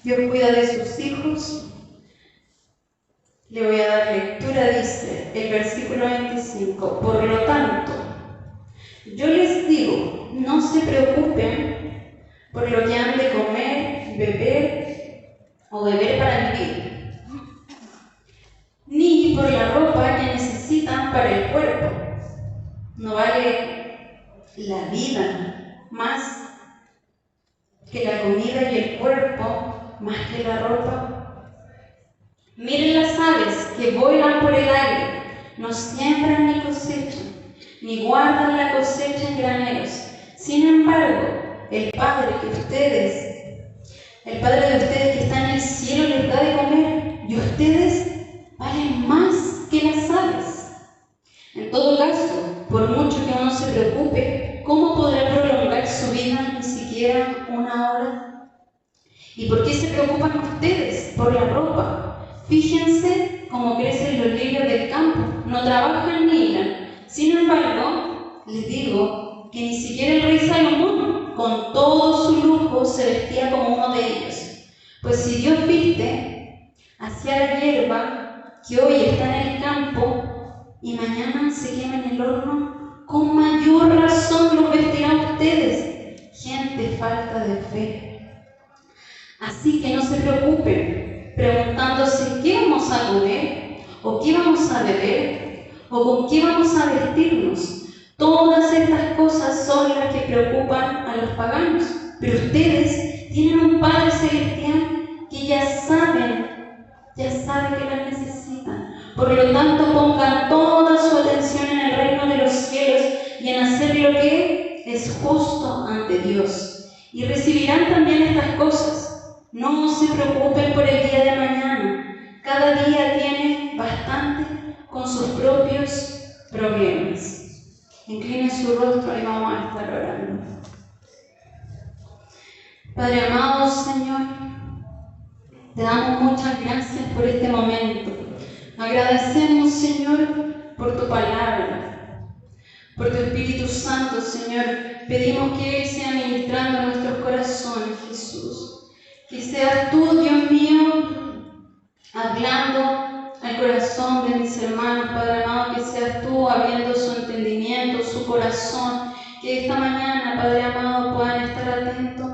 Dios cuida de sus hijos. Le voy a dar lectura, dice el versículo 25. Por lo tanto, yo les digo, no se preocupen por lo que han de comer, beber o beber para vivir, ni por la ropa que necesitan para el cuerpo. ¿No vale la vida más que la comida y el cuerpo más que la ropa? Miren las aves que vuelan por el aire, no siembran ni cosechan, ni guardan la cosecha en graneros. Sin embargo, el Padre de ustedes que está en el cielo les da de comer, y ustedes valen más que las aves. En todo caso, por mucho que uno se preocupe, ¿cómo podrá prolongar su vida ni siquiera una hora? ¿Y por qué se preocupan ustedes por la ropa? Fíjense cómo crecen los lirios del campo, no trabajan ni hilan. Sin embargo, les digo que ni siquiera el rey Salomón, con todo su lujo, se vestía como uno de ellos. Pues si Dios viste hacia la hierba que hoy está en el campo y mañana se quema en el horno, con mayor razón los vestirá a ustedes, gente falta de fe. Así que no se preocupen preguntándose qué vamos a comer, o qué vamos a beber, o con qué vamos a vestirnos. Todas estas cosas son las que preocupan a los paganos, pero ustedes tienen un Padre Celestial que ya sabe que las necesitan. Por lo tanto, pongan toda su atención en el reino de los cielos y en hacer lo que es justo ante Dios, y recibirán también estas cosas. No se preocupen por el día de mañana. Cada día tiene bastante con sus propios problemas. Incline su rostro y vamos a estar orando. Padre amado, Señor, te damos muchas gracias por este momento. Agradecemos, Señor, por tu palabra, por tu Espíritu Santo, Señor. Pedimos que Él sea ministrando a nuestros corazones, Jesús. Que seas tú, Dios mío, hablando al corazón de mis hermanos, Padre amado, que seas tú abriendo su entendimiento, su corazón, que esta mañana, Padre amado, puedan estar atentos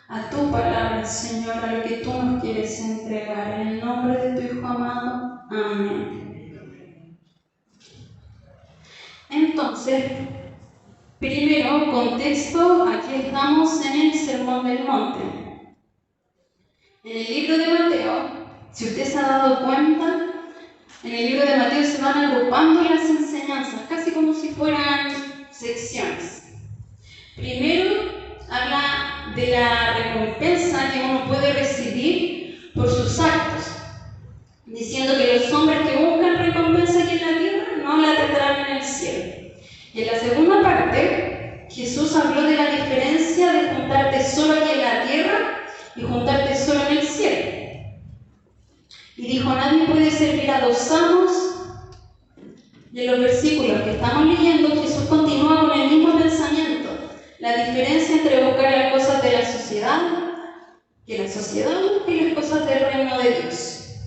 a tu palabra, Señor, a lo que tú nos quieres entregar. En el nombre de tu Hijo amado, amén. Entonces, primero, contexto, aquí estamos en el Sermón del Monte. En el libro de Mateo, si usted se ha dado cuenta, en el libro de Mateo se van agrupando las enseñanzas, casi como si fueran secciones. Primero, habla de la recompensa que uno puede recibir por sus actos, diciendo que los hombres que buscan recompensa aquí en la tierra no la tendrán en el cielo. Y en la segunda parte, Jesús habló de la diferencia de juntarte solo aquí en la tierra y juntarte solo en el cielo. Y dijo, nadie puede servir a dos amos. Y en los versículos que estamos leyendo, Jesús continúa con el mismo pensamiento. La diferencia entre buscar las cosas de la sociedad y las cosas del reino de Dios.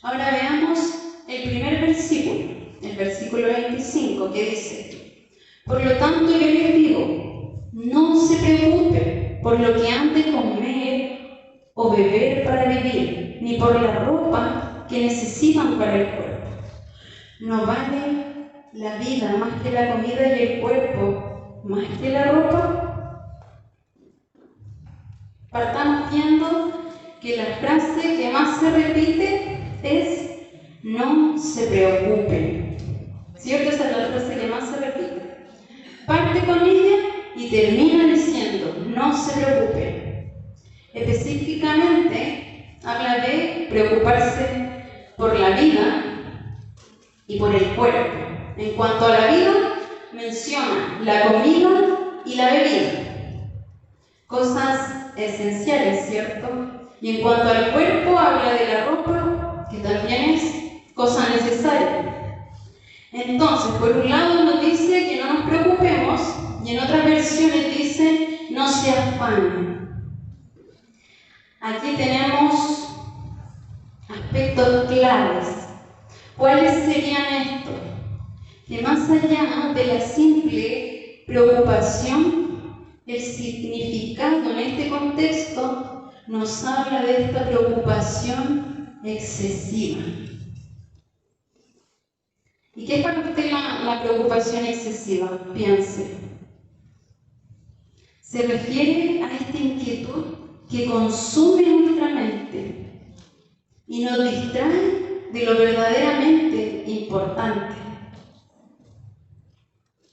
Ahora veamos el primer versículo, el versículo 25, que dice, por lo tanto yo les digo, no se preocupen por lo que han de comer o beber para vivir, ni por la ropa que necesitan para el cuerpo. ¿No vale la vida más que la comida y el cuerpo más que la ropa? Partamos viendo que la frase que más se repite es no se preocupen. ¿Cierto? Esa es la frase que más se repite. Parte con ella y termina diciendo no se preocupen. Específicamente habla de preocuparse por la vida y por el cuerpo. En cuanto a la vida, menciona la comida y la bebida, cosas esenciales, ¿cierto? Y en cuanto al cuerpo, habla de la ropa, que también es cosa necesaria. Entonces, por un lado nos dice que no nos preocupemos, y en otras versiones dice no se afanen. Aquí tenemos aspectos claves. ¿Cuáles serían estos? Que más allá de la simple preocupación, el significado en este contexto nos habla de esta preocupación excesiva. ¿Y qué es para usted la preocupación excesiva? Piense. Se refiere a esta inquietud que consume nuestra mente y nos distrae de lo verdaderamente importante.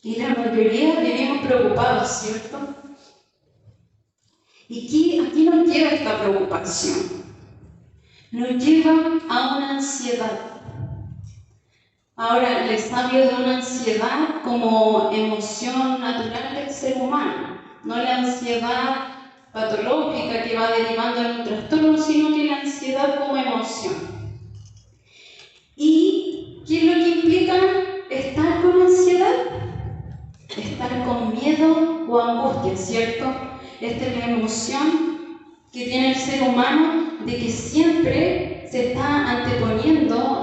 Y la mayoría vivimos preocupados, ¿cierto? ¿Y aquí nos lleva esta preocupación? Nos lleva a una ansiedad. Ahora les hablo de una ansiedad como emoción natural del ser humano, no la ansiedad patológica que va derivando en un trastorno, sino que la ansiedad como emoción. ¿Y qué es lo que implica estar con ansiedad? Estar con miedo o angustia, ¿cierto? Esta es la emoción que tiene el ser humano de que siempre se está anteponiendo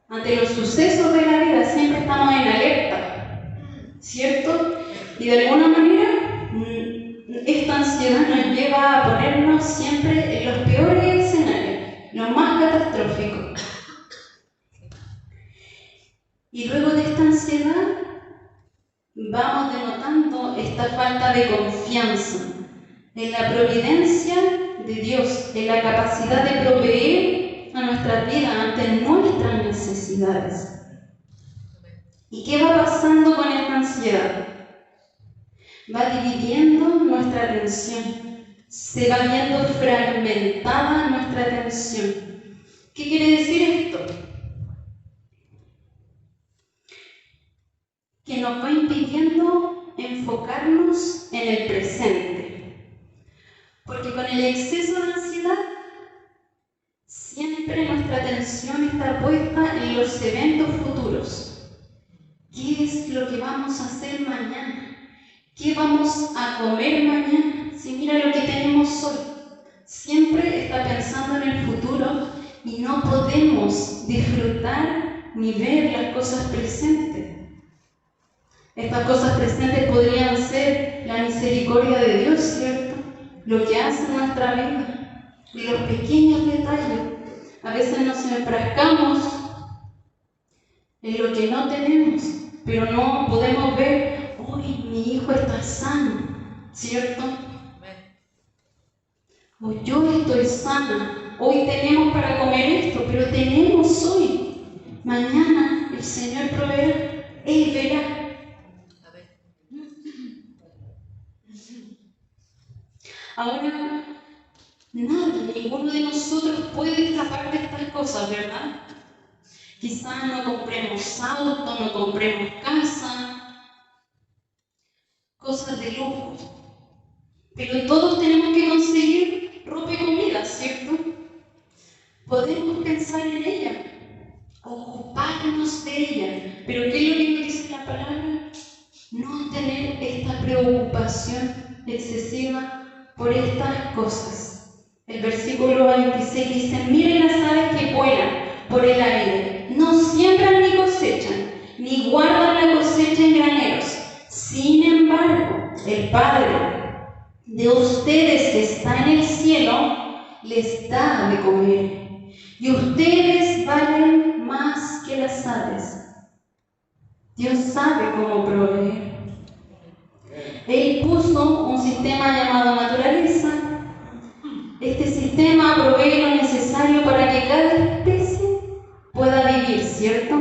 ante los sucesos de la vida, siempre estamos en alerta, ¿cierto? Y de alguna manera esta ansiedad nos lleva a ponernos siempre en los peores escenarios, los más catastróficos. Y luego de esta ansiedad vamos denotando esta falta de confianza en la providencia de Dios, en la capacidad de proveer a nuestra vida ante nuestras necesidades. ¿Y qué va pasando con esta ansiedad? Va dividiendo nuestra atención, se va viendo fragmentada nuestra atención. ¿Qué quiere decir esto? Que nos va impidiendo enfocarnos en el presente. Porque con el exceso de ansiedad, siempre nuestra atención está puesta en los eventos futuros. ¿Qué es lo que vamos a hacer mañana? ¿Qué vamos a comer mañana? Si mira lo que tenemos hoy. Siempre está pensando en el futuro y no podemos disfrutar ni ver las cosas presentes. Estas cosas presentes podrían ser la misericordia de Dios, ¿cierto? Lo que hace en nuestra vida, los pequeños detalles. A veces nos enfrascamos en lo que no tenemos, pero no podemos ver, uy, mi hijo está sano, ¿cierto? O yo estoy sana, hoy tenemos para comer esto, pero tenemos hoy. Mañana el Señor proveerá, Él verá. Ahora, nadie, ninguno de nosotros puede escapar de estas cosas, ¿verdad? Quizás no compremos auto, no compremos casa, cosas de lujo. Pero todos tenemos que conseguir ropa y comida, ¿cierto? Podemos pensar en ella, ocuparnos de ella. Pero ¿qué es lo que dice la palabra? No tener esta preocupación excesiva por estas cosas. El versículo 26 dice: miren las aves que vuelan por el aire, no siembran ni cosechan, ni guardan la cosecha en graneros. Sin embargo, el Padre de ustedes que está en el cielo les da de comer, y ustedes valen más que las aves. Dios sabe cómo proveer. Él puso un sistema llamado naturaleza. Este sistema provee lo necesario para que cada especie pueda vivir, ¿cierto?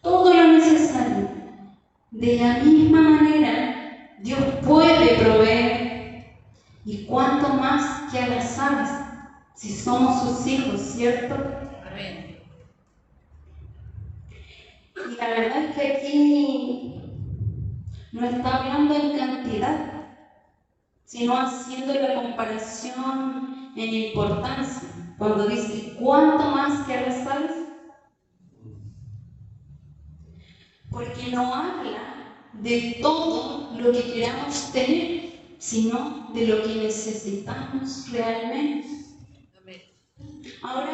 Todo lo necesario. De la misma manera, Dios puede proveer. ¿Y cuánto más que a las aves, si somos sus hijos, ¿cierto? Amén. Y la verdad es que aquí no está hablando en cantidad, sino haciendo la comparación en importancia. Cuando dice cuánto más que a las aves, porque no habla de todo lo que queramos tener, sino de lo que necesitamos realmente. Ahora,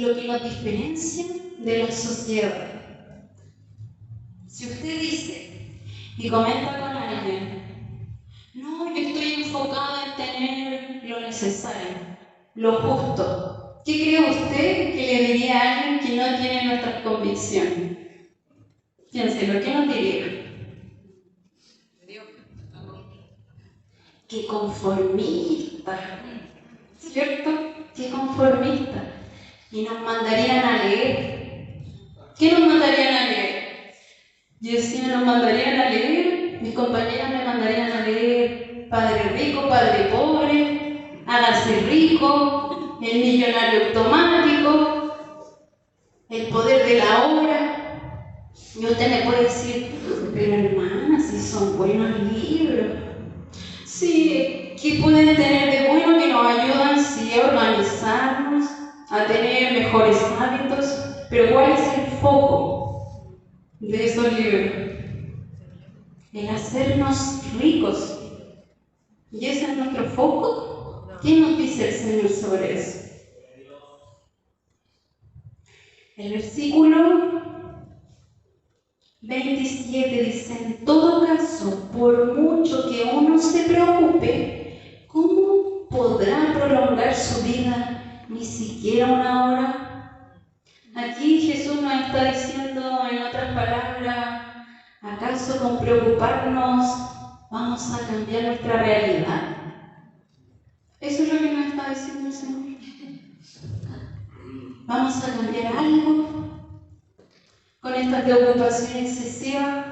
lo que nos diferencia de la sociedad. Si usted dice y comenta con alguien, no, yo estoy enfocada en tener lo necesario, lo justo, ¿qué cree usted que le diría a alguien que no tiene nuestras convicciones? Piénselo, ¿qué nos diría? ¡Qué conformista! ¿Cierto? ¡Qué conformista! Y nos mandarían a leer. ¿Qué nos mandarían a leer? Yo decía, nos mandarían a leer, mis compañeras me mandarían a leer Padre Rico, Padre Pobre, Hágase Rico, El Millonario Automático, El Poder de la Obra. Y usted me puede decir, pero hermana, si son buenos libros. Sí, ¿qué pueden tener de bueno que nos ayudan sí, a organizarnos, a tener mejores hábitos? Pero ¿cuál es el foco de esos libros? El hacernos ricos. ¿Y ese es nuestro foco? ¿Qué nos dice el Señor sobre eso? El versículo 27 dice, en todo caso, por mucho que uno se preocupe, ¿cómo podrá prolongar su vida ni siquiera una hora? Aquí Jesús nos está diciendo, en otras palabras, ¿acaso con preocuparnos vamos a cambiar nuestra realidad? Eso es lo que nos está diciendo el Señor. ¿Vamos a cambiar algo con esta preocupación excesiva?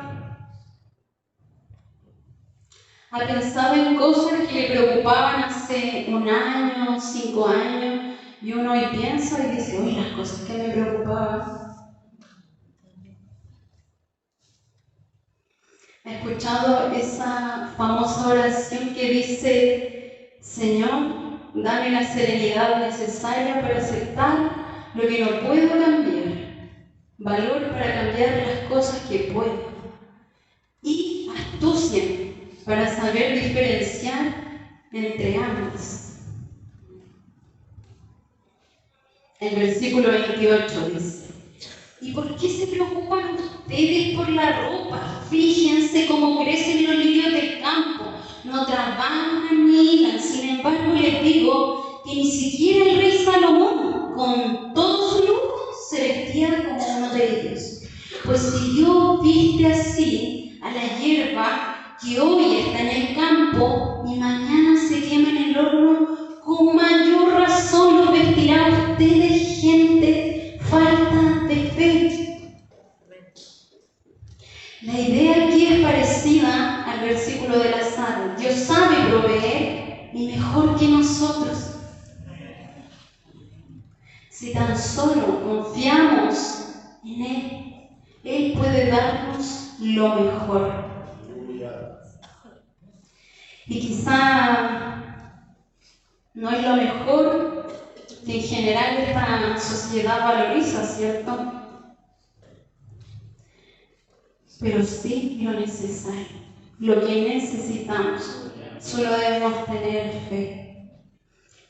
¿Ha pensado en cosas que le preocupaban hace un año, 5 años, y uno hoy piensa y dice, uy, las cosas que me preocupaban? ¿Ha escuchado esa famosa oración que dice, Señor, dame la serenidad necesaria para aceptar lo que no puedo cambiar, valor para cambiar las cosas que puedo, y astucia para saber diferenciar entre ambas? El versículo 28 dice, ¿y por qué se preocupan ustedes por la ropa? Fíjense cómo crecen los lirios del campo, no trabajan ni hilan. Sin embargo, les digo que ni siquiera el rey Salomón, con todo su lujo, se vestía como uno de ellos. Pues si Dios viste así a la hierba que hoy está en el campo y mañana se quema en el horno, con mayor razón los vestirá a ustedes, gente falta de fe. La idea aquí es parecida al versículo de Lázaro. Dios sabe proveer y mejor que nosotros. Si tan solo confiamos en Él puede darnos lo mejor. Y quizá no es lo mejor que en general esta sociedad valoriza, ¿cierto? Pero sí lo necesario, lo que necesitamos. Solo debemos tener fe.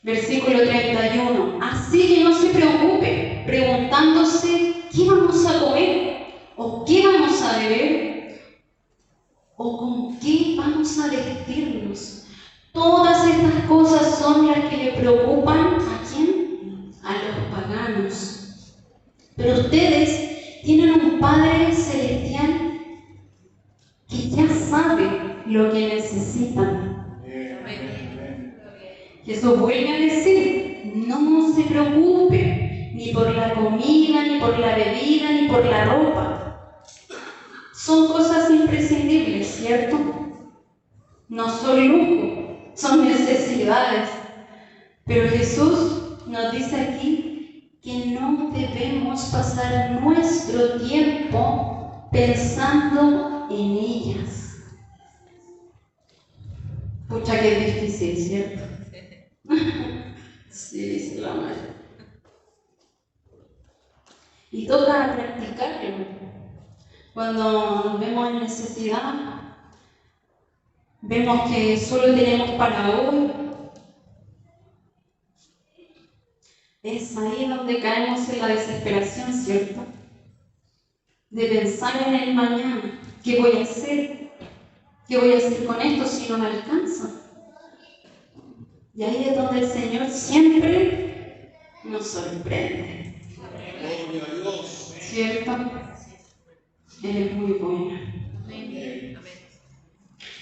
Versículo 31. Así que no se preocupen preguntándose qué vamos a comer, o qué vamos a beber, o con qué vamos a vestirnos. Todas estas cosas son las que le preocupan ¿a quién? A los paganos. Pero ustedes tienen un Padre celestial que ya sabe lo que necesitan. Jesús vuelve a decir, no se preocupen ni por la comida, ni por la bebida, ni por la ropa. Son cosas imprescindibles, ¿cierto? No son lujo, son necesidades. Pero Jesús nos dice aquí que no debemos pasar nuestro tiempo pensando en ellas. Pucha, que es difícil, ¿cierto? Sí, dice la madre. Y toca practicarlo. Cuando nos vemos en necesidad, vemos que solo tenemos para hoy. Es ahí donde caemos en la desesperación, ¿cierto? De pensar en el mañana. ¿Qué voy a hacer? ¿Qué voy a hacer con esto si no me alcanza? Y ahí es donde el Señor siempre nos sorprende. ¿Cierto? Él es muy bueno.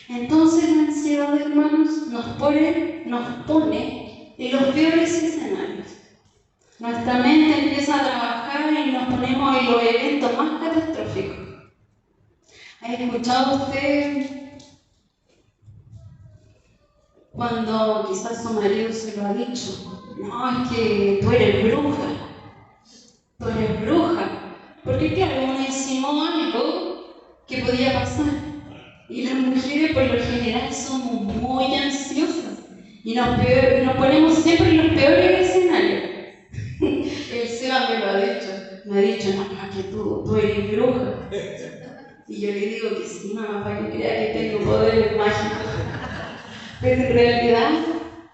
Entonces la ansiedad, hermanos, nos pone en los peores escenarios. Nuestra mente empieza a trabajar y nos ponemos en los eventos más catastróficos. ¿Ha escuchado usted cuando quizás su marido se lo ha dicho? No, es que tú eres bruja. Tú eres bruja. Porque claro, uno insinuó algo que podía pasar. Y las mujeres por lo general somos muy ansiosas. Y nos ponemos siempre en los peores escenarios. El Seba me lo ha dicho. Me ha dicho, mamá, que tú eres bruja. Y yo le digo que sí, mamá, para que crea que tengo poderes mágicos. Pero en realidad,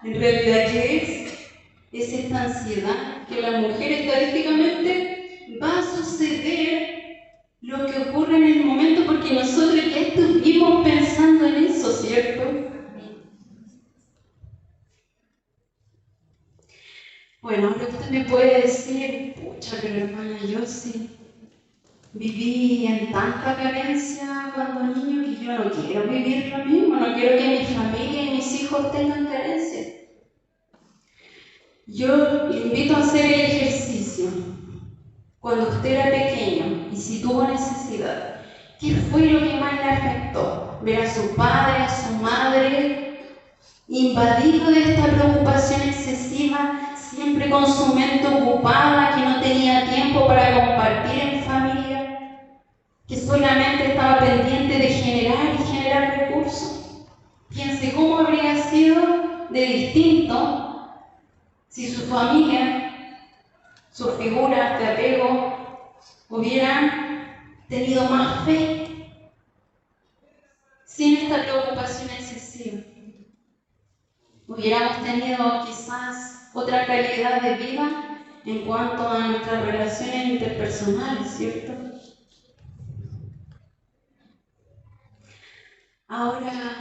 ¿qué es? Es esta ansiedad que la mujer estadísticamente va a suceder lo que ocurre en el momento porque nosotros ya estuvimos pensando en eso, ¿cierto? Bueno, ahora usted me puede decir, pucha, pero hermana, yo sí viví en tanta carencia cuando niño que yo no quiero vivir lo mismo, no quiero que mi familia y mis hijos tengan carencia. Yo le invito a hacer el ejercicio. Cuando usted era pequeño y si tuvo necesidad, ¿qué fue lo que más le afectó? Ver a su padre, a su madre, invadido de esta preocupación excesiva, siempre con su mente ocupada, que no tenía tiempo para compartir en familia, que solamente estaba pendiente de generar y generar recursos. Piense cómo habría sido de distinto si su familia, sus figuras de apego, hubieran tenido más fe, sin esta preocupación excesiva. Hubiéramos tenido quizás otra calidad de vida en cuanto a nuestras relaciones interpersonales, ¿cierto? Ahora,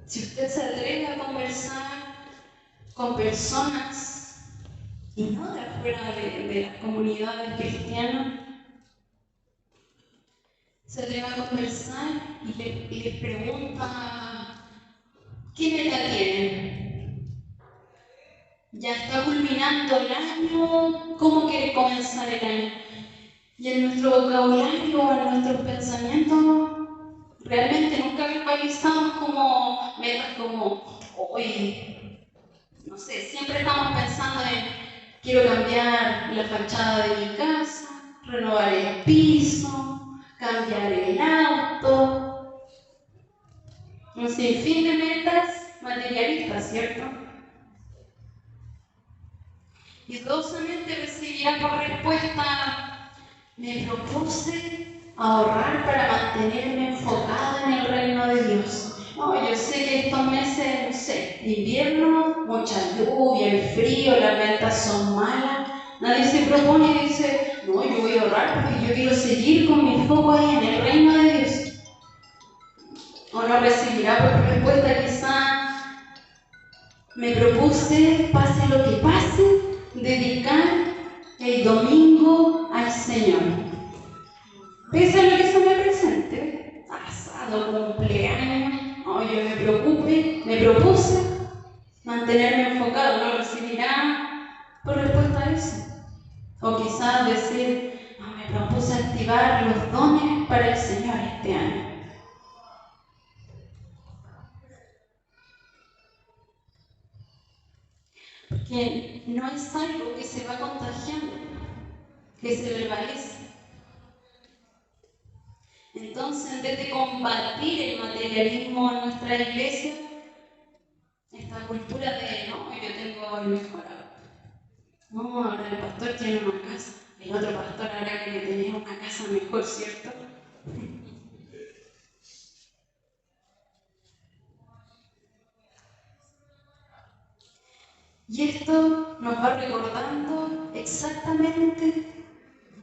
si usted se atreve a conversar con personas y no de afuera de las comunidades cristianas, se atreve a conversar y les pregunta, ¿qué meta tienen? Ya está culminando el año, ¿cómo quiere comenzar el año? Y en nuestro vocabulario, en nuestros pensamientos, realmente nunca verbalizamos como metas como, hoy, no sé, siempre estamos pensando en, quiero cambiar la fachada de mi casa, renovar el piso, cambiar el auto, un sinfín de metas materialistas, ¿cierto? Y dosamente recibirá por respuesta, me propuse ahorrar para mantenerme enfocada en el reino de Dios. No, yo sé que estos meses, no sé, de invierno, mucha lluvia, el frío, las ventas son malas. Nadie se propone y dice, no, yo voy a ahorrar porque yo quiero seguir con mi foco ahí en el reino de Dios. O no recibirá por respuesta quizá, me propuse, pase lo que pase, dedicar el domingo al Señor. Pese a lo que se me presente, asado, cumpleaños, no, yo me propuse mantenerme enfocado, no recibirá por respuesta a eso. O quizás decir, no, me propuse activar los dones para el Señor este año. Porque no es algo que se va contagiando, que se verbaliza. Entonces, en vez de combatir el materialismo en nuestra iglesia, esta cultura de, no, yo tengo el mejor auto. No, ahora el pastor tiene una casa, el otro pastor ahora quiere tener una casa mejor, ¿cierto? Y esto nos va recordando exactamente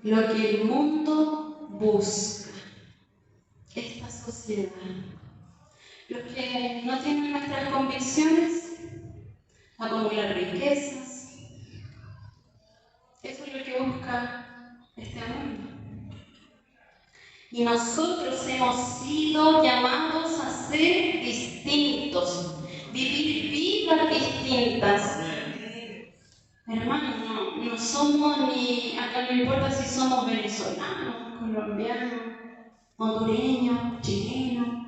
lo que el mundo busca, esta sociedad. Los que no tienen nuestras convicciones, acumular riquezas, eso es lo que busca este mundo. Y nosotros hemos sido llamados a ser distintos, vivir vidas distintas. Hermanos, no somos ni, acá no importa si somos venezolanos, colombianos, hondureños, chilenos.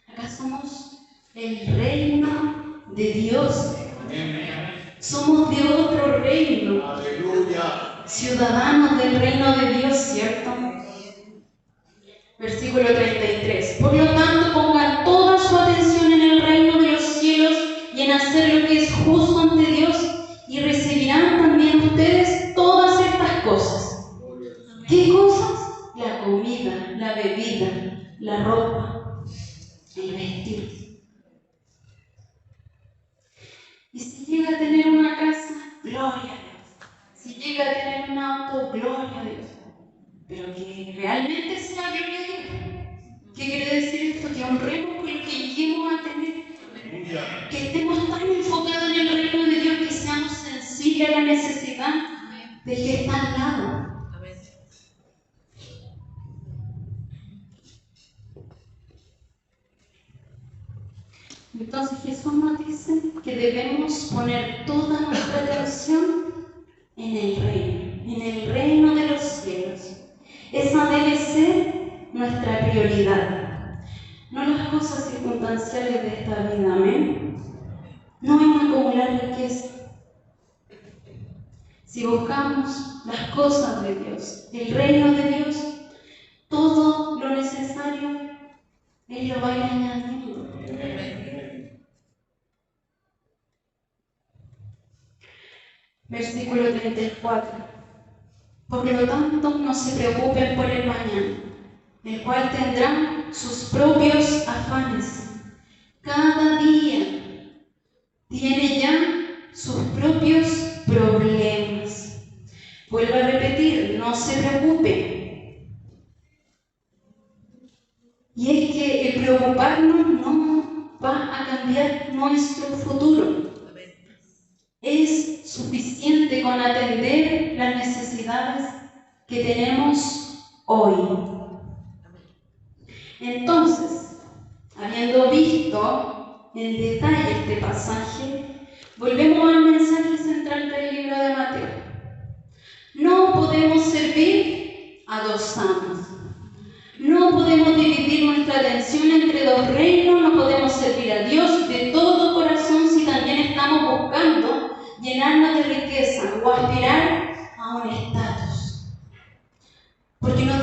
Acá somos el reino de Dios. Somos de otro reino. Aleluya. Ciudadanos del reino de Dios, ¿cierto? Versículo 33. Por lo tanto, pongan toda su atención en el reino de los cielos y en hacer lo que es justo ante Dios, y recibirán también ustedes todas estas cosas. ¿Qué cosas? La comida, la bebida, la ropa, el vestir. Y si llega a tener una casa, gloria a Dios. Si llega a tener un auto, gloria a Dios. Pero que realmente sea gloria a Dios. ¿Qué quiere decir esto? Que honremos con lo que lleguemos a tener. Que estemos tan enfocados en el reino de Dios que seamos sensibles a la necesidad del que está al lado. Entonces Jesús nos dice que debemos poner toda nuestra atención en el reino de los cielos. Esa debe ser nuestra prioridad, no las cosas circunstanciales de esta vida, amén. No en acumular riqueza. Si buscamos las cosas de Dios, el reino de Dios, todo lo necesario, Él lo va a ir añadiendo. Versículo 34. Por lo tanto, no se preocupen por el mañana, el cual tendrá sus propios afanes. Cada día tiene ya sus propios problemas. Vuelvo a repetir, no se preocupen. Y es que el preocuparnos no va a cambiar nuestro futuro. Es suficiente con atender las necesidades que tenemos hoy. Entonces, habiendo visto en detalle este pasaje, volvemos al mensaje central del libro de Mateo. No podemos servir a dos amos. No podemos dividir nuestra atención entre dos reinos. No podemos servir a Dios de todo corazón si también estamos buscando llenarnos de riqueza o aspirar a un estatus. Porque nos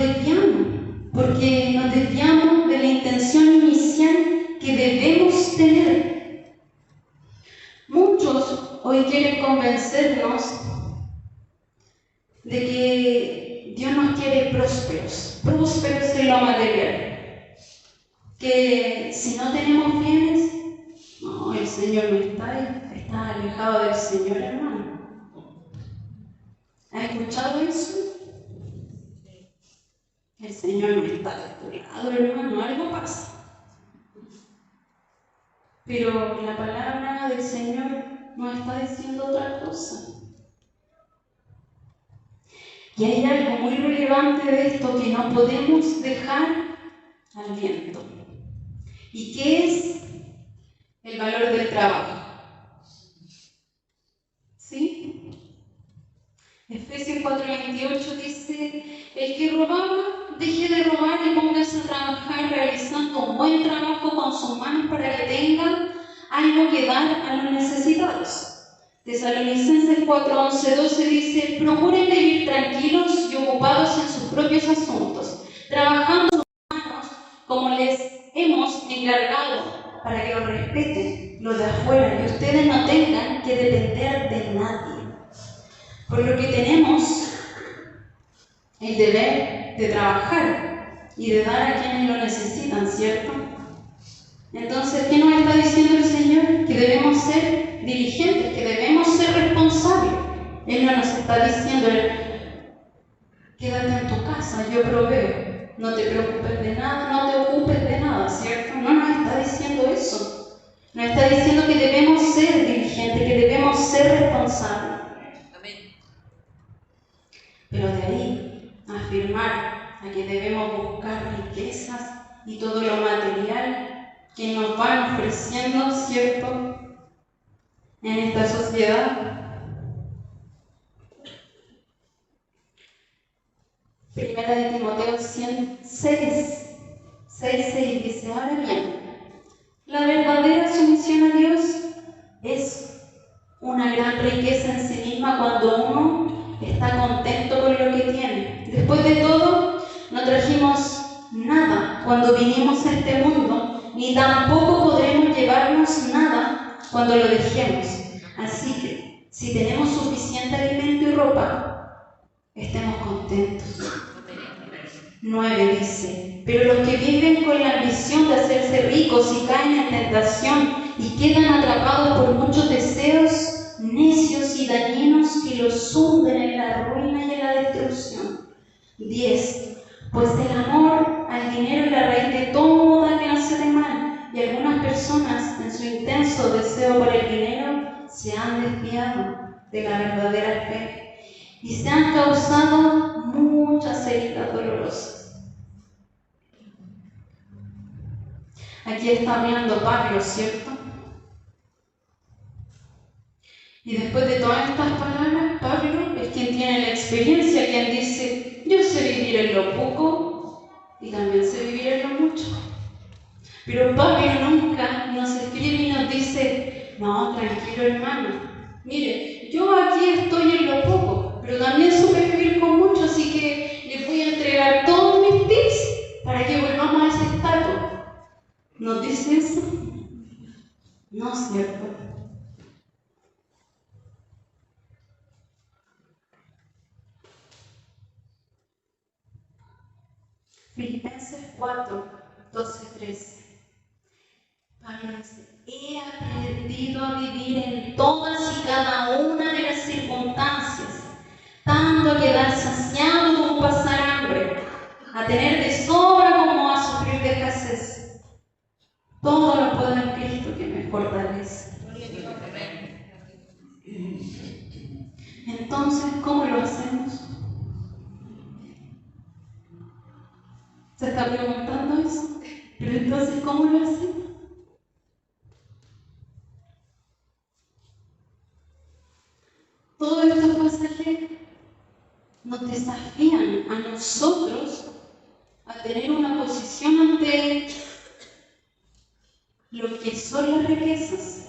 desviamos de la intención inicial que debemos tener. Muchos hoy quieren convencernos de que Dios nos quiere prósperos en lo material. Que si no tenemos bienes, no, el Señor no está ahí, está alejado del Señor, hermano. ¿Has escuchado eso? El Señor no está de tu lado, hermano, algo pasa. Pero la palabra del Señor nos está diciendo otra cosa. Y hay algo muy relevante de esto que no podemos dejar al viento. ¿Y qué es el valor del trabajo? ¿Sí? Efesios 4:28 dice: el que robaba, deje de robar y póngase a trabajar realizando un buen trabajo con sus manos para que tengan algo que dar a los necesitados. Tesalonicenses 4:11-12 dice: procuren vivir tranquilos y ocupados en sus propios asuntos, trabajando sus manos como les hemos encargado, para que los respeten los de afuera y ustedes no tengan que depender de nadie. Por lo que tenemos el deber de trabajar y de dar a quienes lo necesitan, ¿cierto? Entonces, ¿qué nos está diciendo el Señor? Que debemos ser diligentes, que debemos ser Él no nos está diciendo, quédate en tu casa, yo proveo, no te preocupes de nada, no te ocupes de nada, ¿cierto? No nos está diciendo eso. Nos está diciendo que debemos ser diligentes, que debemos ser responsables. Amén. Pero de ahí a afirmar a que debemos buscar riquezas y todo lo material que nos van ofreciendo, ¿cierto?, en esta sociedad. Primera de Timoteo 6:6 dice: ahora bien, la verdadera sumisión a Dios es una gran riqueza en sí misma cuando uno está contento con lo que tiene. Después de todo, no trajimos nada cuando vinimos a este mundo, ni tampoco podremos llevarnos nada cuando lo dejemos. Así que, si tenemos suficiente alimento y ropa, estemos contentos. 9 dice: pero los que viven con la ambición de hacerse ricos y caen en tentación y quedan atrapados por muchos deseos necios y dañinos que los hunden en la ruina y en la destrucción. 10. Pues el amor al dinero es la raíz de toda clase de mal, y algunas personas, en su intenso deseo por el dinero, se han desviado de la verdadera fe y se han causado muchas heridas dolorosas. Aquí está hablando Pablo, ¿cierto? Y después de todas estas palabras, Pablo es quien tiene la experiencia, quien dice: yo sé vivir en lo poco y también sé vivir en lo mucho. Pero Pablo nunca nos escribe y nos dice: no, tranquilo hermano, mire, yo aquí estoy en lo poco, pero también supe vivir con mucho, así que les voy a entregar todos mis tips para que volvamos a ese estatus. ¿Nos dice eso? No es cierto. Filipenses 4:12-13. Pablo dice: he aprendido a vivir en todas y cada una de las circunstancias, tanto a quedar saciado como pasar hambre, a tener de sobra como a sufrir de escasez. Todo lo puedo en Cristo que me fortalece. Entonces, ¿cómo lo hacemos? ¿Se está preguntando eso? Pero entonces, ¿cómo lo hacemos? Todos estos pasajes nos desafían a nosotros a tener una posición ante lo que son las riquezas.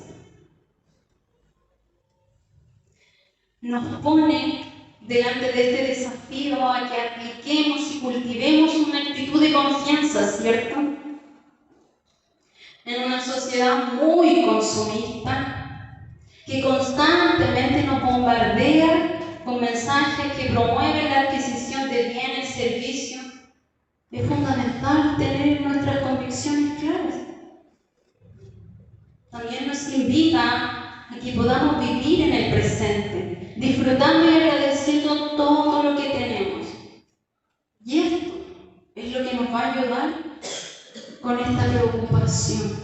Nos pone delante de este desafío a que apliquemos y cultivemos una actitud de confianza, ¿cierto? En una sociedad muy consumista, que constantemente nos bombardea con mensajes que promueven la adquisición de bienes y servicios, es fundamental tener nuestras convicciones claras. También nos invita a que podamos vivir en el presente, disfrutando y agradeciendo todo lo que tenemos. Y esto es lo que nos va a ayudar con esta preocupación.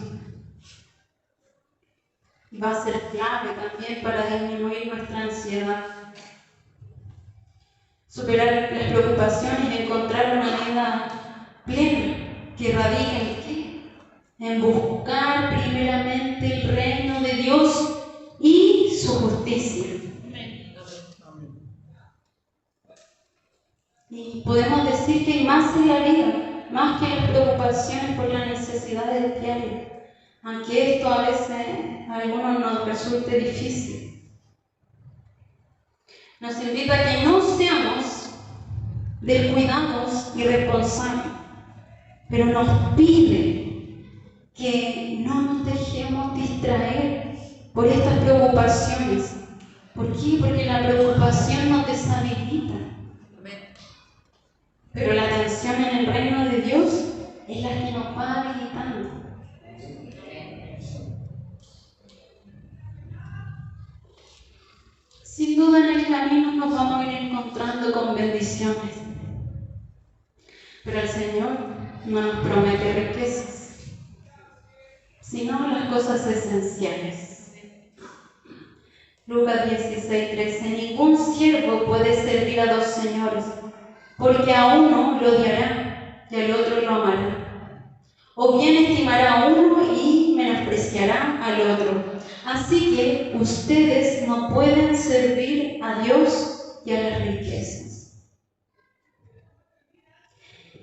Va a ser clave también para disminuir nuestra ansiedad. Superar las preocupaciones y encontrar una vida plena que radica en qué? En buscar primeramente el reino de Dios y su justicia. Y podemos decir que hay más en la vida, más que las preocupaciones por las necesidades diarias, aunque esto a veces a algunos nos resulte difícil. Nos invita a que no seamos descuidados y responsables, pero nos pide que no nos dejemos distraer por estas preocupaciones. ¿Por qué? Porque la preocupación nos deshabilita. Pero la atención en el reino de Dios es la que nos va habilitando. Sin duda en el camino nos vamos a ir encontrando con bendiciones, pero el Señor no nos promete riquezas, sino las cosas esenciales. Lucas 16:13: ningún siervo puede servir a dos señores, porque a uno lo odiará y al otro lo amará, o bien estimará a uno y menospreciará al otro. Así que ustedes no pueden servir a Dios y a las riquezas.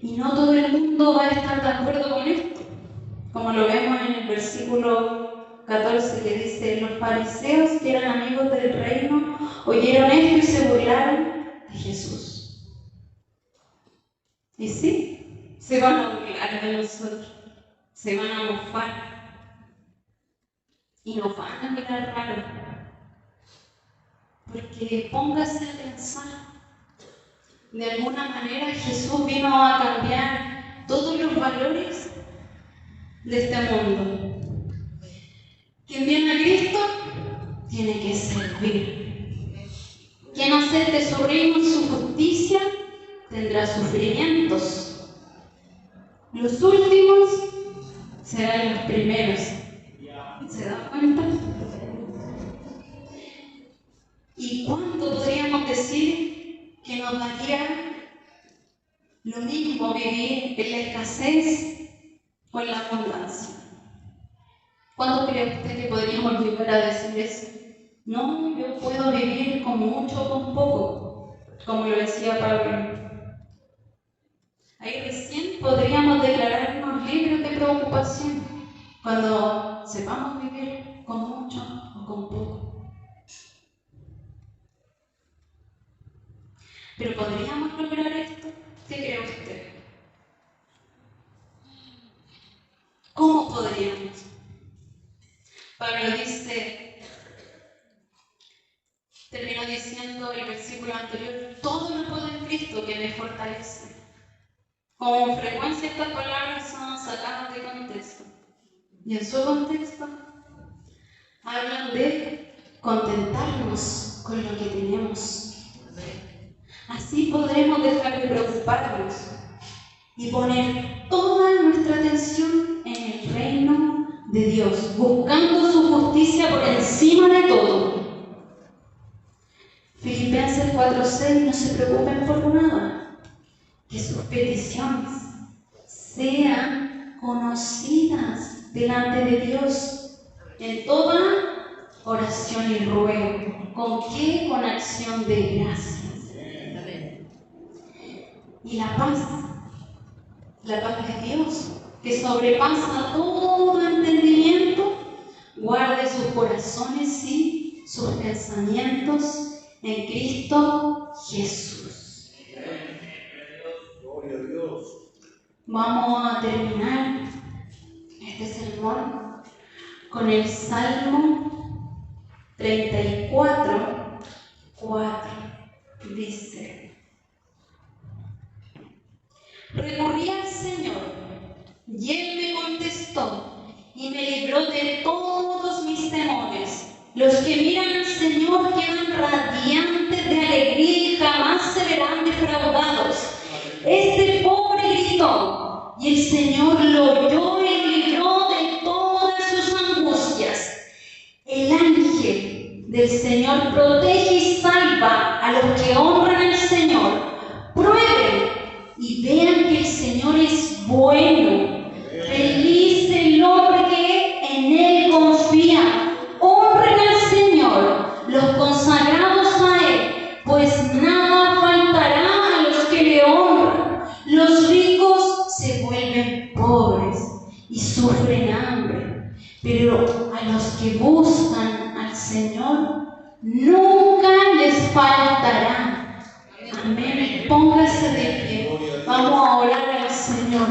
Y no todo el mundo va a estar de acuerdo con esto, como lo vemos en el versículo 14 que dice: los fariseos, que eran amigos del reino, oyeron esto y se burlaron de Jesús. Y sí, se van a burlar de nosotros, se van a mofar y nos van a mirar raro. Porque póngase a pensar, de alguna manera Jesús vino a cambiar todos los valores de este mundo. Quien viene a Cristo tiene que servir. Quien acepte su reino y su justicia tendrá sufrimientos. Los últimos serán los primeros. ¿Se dan cuenta? ¿Y cuánto podríamos decir que nos daría lo mismo vivir en la escasez o en la abundancia? ¿Cuánto cree usted que podríamos llegar a decir eso? No, yo puedo vivir con mucho o con poco, como lo decía Pablo. Ahí recién podríamos declararnos libres de preocupación, cuando sepamos vivir con mucho o con poco. ¿Pero podríamos lograr esto? ¿Qué cree usted? ¿Cómo podríamos? Pablo dice, terminó diciendo el versículo anterior: todo lo puedo en Cristo que me fortalece. Con frecuencia estas palabras son sacadas de contexto. Y en su contexto hablan de contentarnos con lo que tenemos. Así podremos dejar de preocuparnos y poner toda nuestra atención en el reino de Dios, buscando su justicia por encima de todo. Filipenses 4:6: no se preocupen por nada, que sus peticiones sean conocidas delante de Dios en toda oración y ruego. ¿Con qué? Con acción de gracias. Y la paz de Dios, que sobrepasa todo entendimiento, guarde sus corazones y sus pensamientos en Cristo Jesús. Gloria a Dios. Vamos a terminar este sermón con el Salmo 34:4. Dice: recurrí al Señor y Él me contestó y me libró de todos mis temores. Los que miran al Señor quedan radiantes de alegría y jamás se verán defraudados. Este pobre gritó y el Señor lo oyó y lo libró de todas sus angustias. El ángel del Señor protege y salva a los que honran al Señor. Prueben y vean que el Señor es bueno. Feliz el hombre que en Él confía. Honren al Señor los consagrados a Él, pues nada faltará a los que le honran. Los ricos se vuelven pobres y sufren hambre, pero a los que buscan al Señor nunca les faltará. Amén. Póngase de pie. Vamos a orar al Señor.